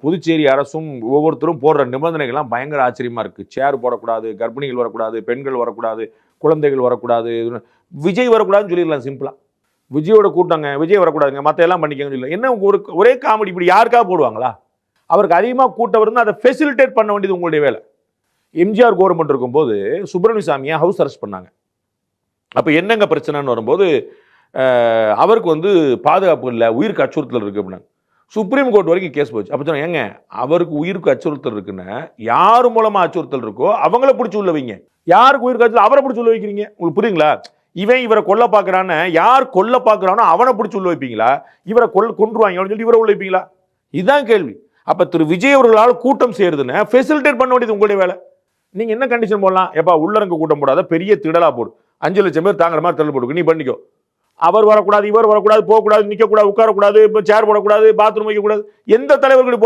புதுச்சேரி அரசும் ஒவ்வொருத்தரும் போடுற நிபந்தனைகள்லாம் பயங்கர ஆச்சரியமா இருக்கு. சேர் போடக்கூடாது, கர்ப்பிணிகள் வரக்கூடாது, பெண்கள் வரக்கூடாது, குழந்தைகள் வரக்கூடாது, விஜய் வரக்கூடாதுன்னு சொல்லிடலாம் சிம்பிளா. விஜயோட கூட்டங்க, விஜய் வரக்கூடாதுங்க, மற்ற எல்லாம் பண்ணிக்கங்க சொல்லலாம். என்ன ஒரே காமெடி, இப்படி யாருக்காக போடுவாங்களா? அவருக்கு அதிகமாக கூட்டம் வந்து அதை ஃபெசிலிட்டேட் பண்ண வேண்டியது உங்களுடைய வேலை. எம்ஜிஆர் கவர்மெண்ட் இருக்கும்போது சுப்பிரமணிய சாமியை ஹவுஸ் அரெஸ்ட் பண்ணாங்க. அப்போ என்னங்க பிரச்சனைன்னு வரும்போது அவருக்கு வந்து பாதுகாப்பு இல்லை, உயிருக்கு அச்சுறுத்தல் இருக்கு அப்படின்னாங்க. சுப்ரீம் கோர்ட் வரைக்கும் கேஸ் போச்சு. அப்போ சொன்னாங்க, ஏங்க அவருக்கு உயிருக்கு அச்சுறுத்தல் இருக்குன்னு யார் மூலமா அச்சுறுத்தல் இருக்கோ அவங்கள பிடிச்சி உள்ள வைங்க. யாருக்கு உயிருக்கு அச்சுறுத்தல் அவரை பிடிச்சி உள்ள வைக்கிறீங்க? உங்களுக்கு புரியுங்களா? இவரை கொல்ல பார்க்கறான்னு யார் கொல்ல பார்க்கறானோ அவனை பிடிச்சி உள்ள வைப்பீங்களா? இவரை கொன்றுவாங்க சொல்லி இவரை உள்ள வைப்பீங்களா? இதுதான் கேள்வி. அப்ப திரு விஜய் அவர்களால் கூட்டம் சேருதுன்னு ஃபெசிலிட்டேட் பண்ண வேண்டியது உங்களுடைய வேலை. நீங்க என்ன கண்டிஷன் போடலாம்? எப்பா உள்ளரங்க கூட்டம் போடாத, பெரிய திடலா போடு, 5 லட்சம் பேர் தாங்குற மாதிரி திடல் போடு, நீ பண்ணிக்கோ. அவர் வரக்கூடாது, இவர் வரக்கூடாது, போகக்கூடாது, நிற்கக்கூடாது, உட்காரக்கூடாது, சேர் போடக்கூடாது, பாத்ரூம் வைக்கக்கூடாது, எந்த தலைவர்களுக்கு